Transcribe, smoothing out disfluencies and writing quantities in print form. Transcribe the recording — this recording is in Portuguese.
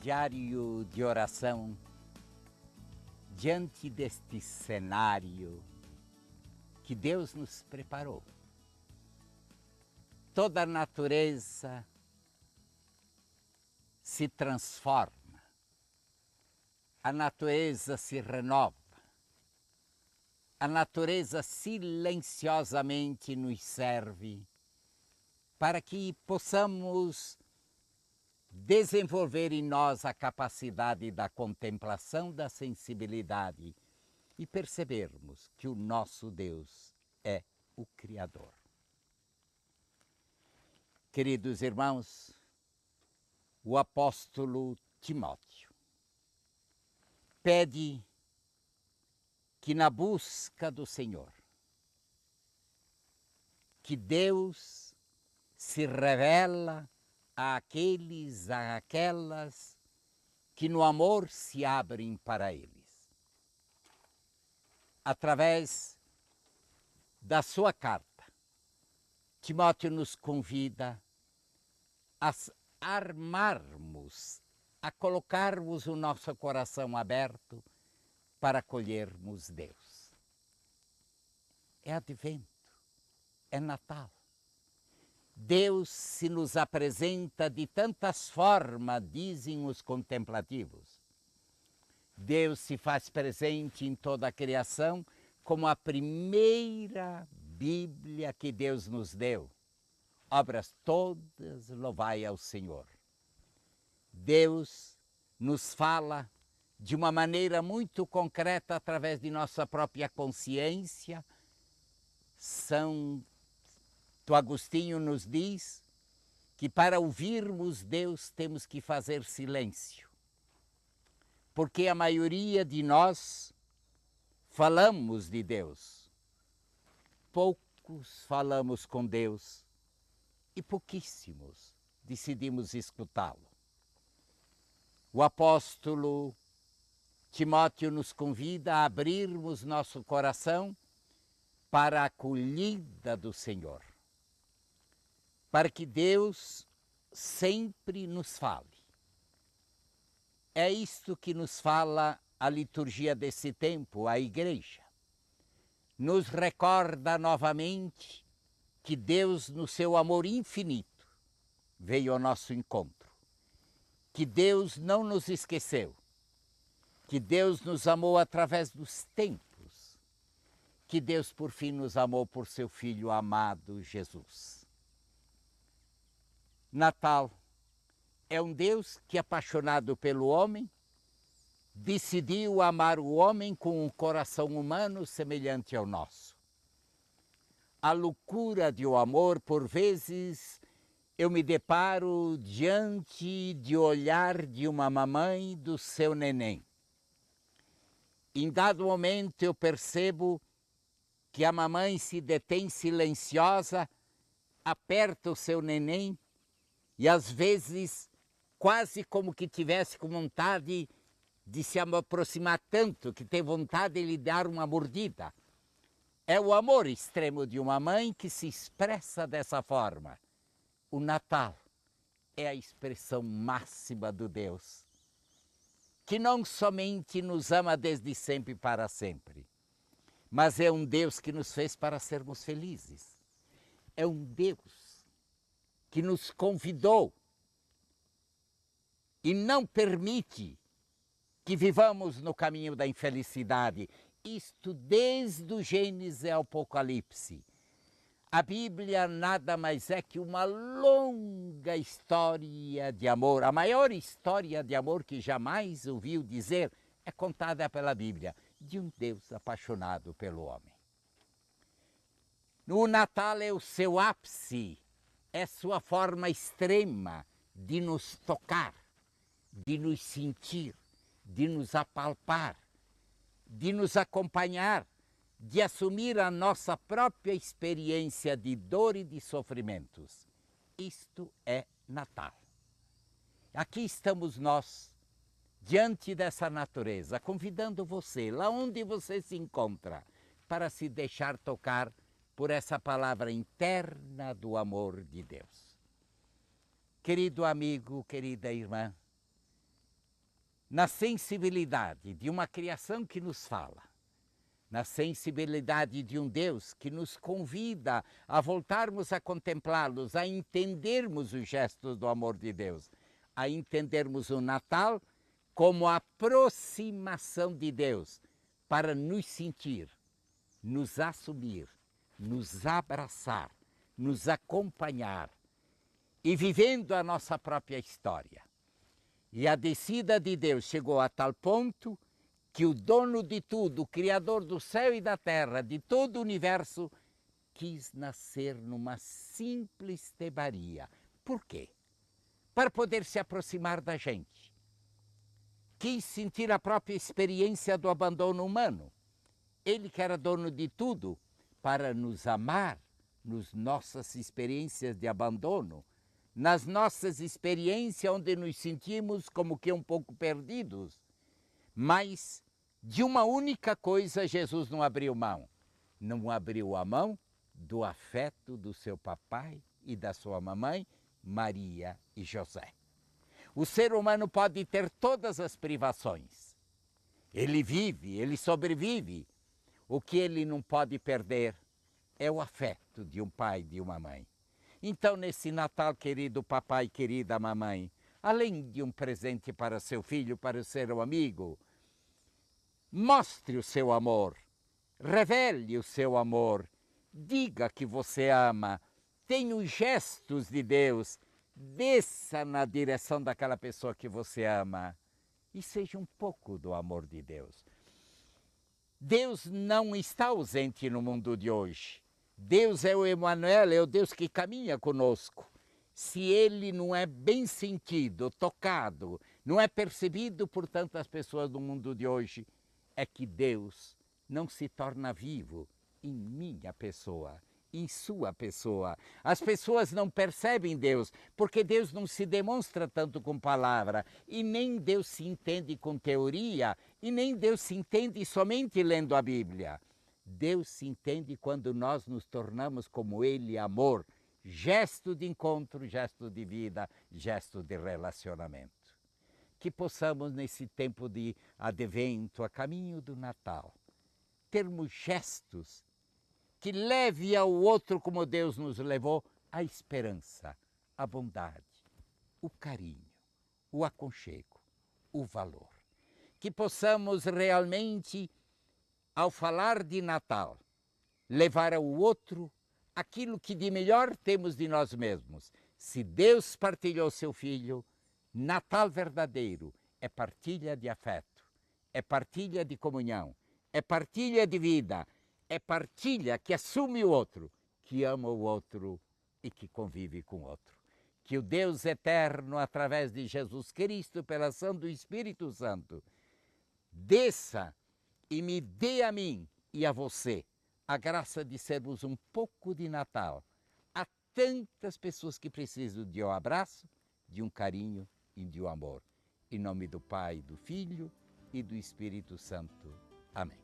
diário de oração, diante deste cenário que Deus nos preparou. Toda a natureza se transforma, a natureza se renova, a natureza silenciosamente nos serve para que possamos desenvolver em nós a capacidade da contemplação, da sensibilidade e percebermos que o nosso Deus é o Criador. Queridos irmãos, o apóstolo Timóteo pede que na busca do Senhor, que Deus se revela àqueles, àquelas que no amor se abrem para eles. Através da sua carta, Timóteo nos convida a armarmos, a colocarmos o nosso coração aberto para acolhermos Deus. É advento, é Natal. Deus se nos apresenta de tantas formas, dizem os contemplativos. Deus se faz presente em toda a criação como a primeira Bíblia que Deus nos deu. Obras todas, louvai ao Senhor. Deus nos fala de uma maneira muito concreta através de nossa própria consciência. Santo Agostinho nos diz que para ouvirmos Deus temos que fazer silêncio, porque a maioria de nós falamos de Deus, poucos falamos com Deus e pouquíssimos decidimos escutá-lo. O apóstolo Timóteo nos convida a abrirmos nosso coração para a acolhida do Senhor, para que Deus sempre nos fale. É isto que nos fala a liturgia desse tempo, a Igreja. Nos recorda novamente que Deus, no seu amor infinito, veio ao nosso encontro. Que Deus não nos esqueceu. Que Deus nos amou através dos tempos. Que Deus, por fim, nos amou por seu Filho amado, Jesus. Natal é um Deus que, apaixonado pelo homem, decidiu amar o homem com um coração humano semelhante ao nosso. A loucura de o amor, por vezes, eu me deparo diante de olhar de uma mamãe do seu neném. Em dado momento eu percebo que a mamãe se detém silenciosa, aperta o seu neném e às vezes quase como que tivesse com vontade de se aproximar tanto, que tem vontade de lhe dar uma mordida. É o amor extremo de uma mãe que se expressa dessa forma. O Natal é a expressão máxima do Deus, que não somente nos ama desde sempre e para sempre, mas é um Deus que nos fez para sermos felizes. É um Deus que nos convidou e não permite que vivamos no caminho da infelicidade. Isto desde o Gênesis ao Apocalipse. A Bíblia nada mais é que uma longa história de amor. A maior história de amor que jamais ouviu dizer é contada pela Bíblia, de um Deus apaixonado pelo homem. O Natal é o seu ápice, é sua forma extrema de nos tocar, de nos sentir, de nos apalpar, de nos acompanhar, de assumir a nossa própria experiência de dor e de sofrimentos. Isto é Natal. Aqui estamos nós, diante dessa natureza, convidando você, lá onde você se encontra, para se deixar tocar por essa palavra interna do amor de Deus. Querido amigo, querida irmã, na sensibilidade de uma criação que nos fala, na sensibilidade de um Deus que nos convida a voltarmos a contemplá-los, a entendermos os gestos do amor de Deus, a entendermos o Natal como a aproximação de Deus para nos sentir, nos assumir, nos abraçar, nos acompanhar e vivendo a nossa própria história. E a descida de Deus chegou a tal ponto que o dono de tudo, o Criador do céu e da terra, de todo o universo, quis nascer numa simples tebaria. Por quê? Para poder se aproximar da gente. Quis sentir a própria experiência do abandono humano. Ele que era dono de tudo, para nos amar nas nossas experiências de abandono, nas nossas experiências onde nos sentimos como que um pouco perdidos. Mas de uma única coisa Jesus não abriu mão. Não abriu a mão do afeto do seu papai e da sua mamãe, Maria e José. O ser humano pode ter todas as privações. Ele vive, ele sobrevive. O que ele não pode perder é o afeto de um pai e de uma mãe. Então, nesse Natal, querido papai, querida mamãe, além de um presente para seu filho, para o seu amigo, mostre o seu amor, revele o seu amor, diga que você ama, tenha os gestos de Deus, desça na direção daquela pessoa que você ama e seja um pouco do amor de Deus. Deus não está ausente no mundo de hoje. Deus é o Emmanuel, é o Deus que caminha conosco. Se ele não é bem sentido, tocado, não é percebido por tantas pessoas do mundo de hoje, é que Deus não se torna vivo em minha pessoa, em sua pessoa. As pessoas não percebem Deus, porque Deus não se demonstra tanto com palavra, e nem Deus se entende com teoria, e nem Deus se entende somente lendo a Bíblia. Deus se entende quando nós nos tornamos como Ele, amor, gesto de encontro, gesto de vida, gesto de relacionamento. Que possamos, nesse tempo de advento, a caminho do Natal, termos gestos que leve ao outro como Deus nos levou, a esperança, a bondade, o carinho, o aconchego, o valor. Que possamos realmente, ao falar de Natal, levar ao outro aquilo que de melhor temos de nós mesmos. Se Deus partilhou seu Filho, Natal verdadeiro é partilha de afeto, é partilha de comunhão, é partilha de vida, é partilha que assume o outro, que ama o outro e que convive com o outro. Que o Deus eterno, através de Jesus Cristo, pela ação do Espírito Santo, desça e me dê a mim e a você a graça de sermos um pouco de Natal a tantas pessoas que precisam de um abraço, de um carinho e de um amor. Em nome do Pai, do Filho e do Espírito Santo. Amém.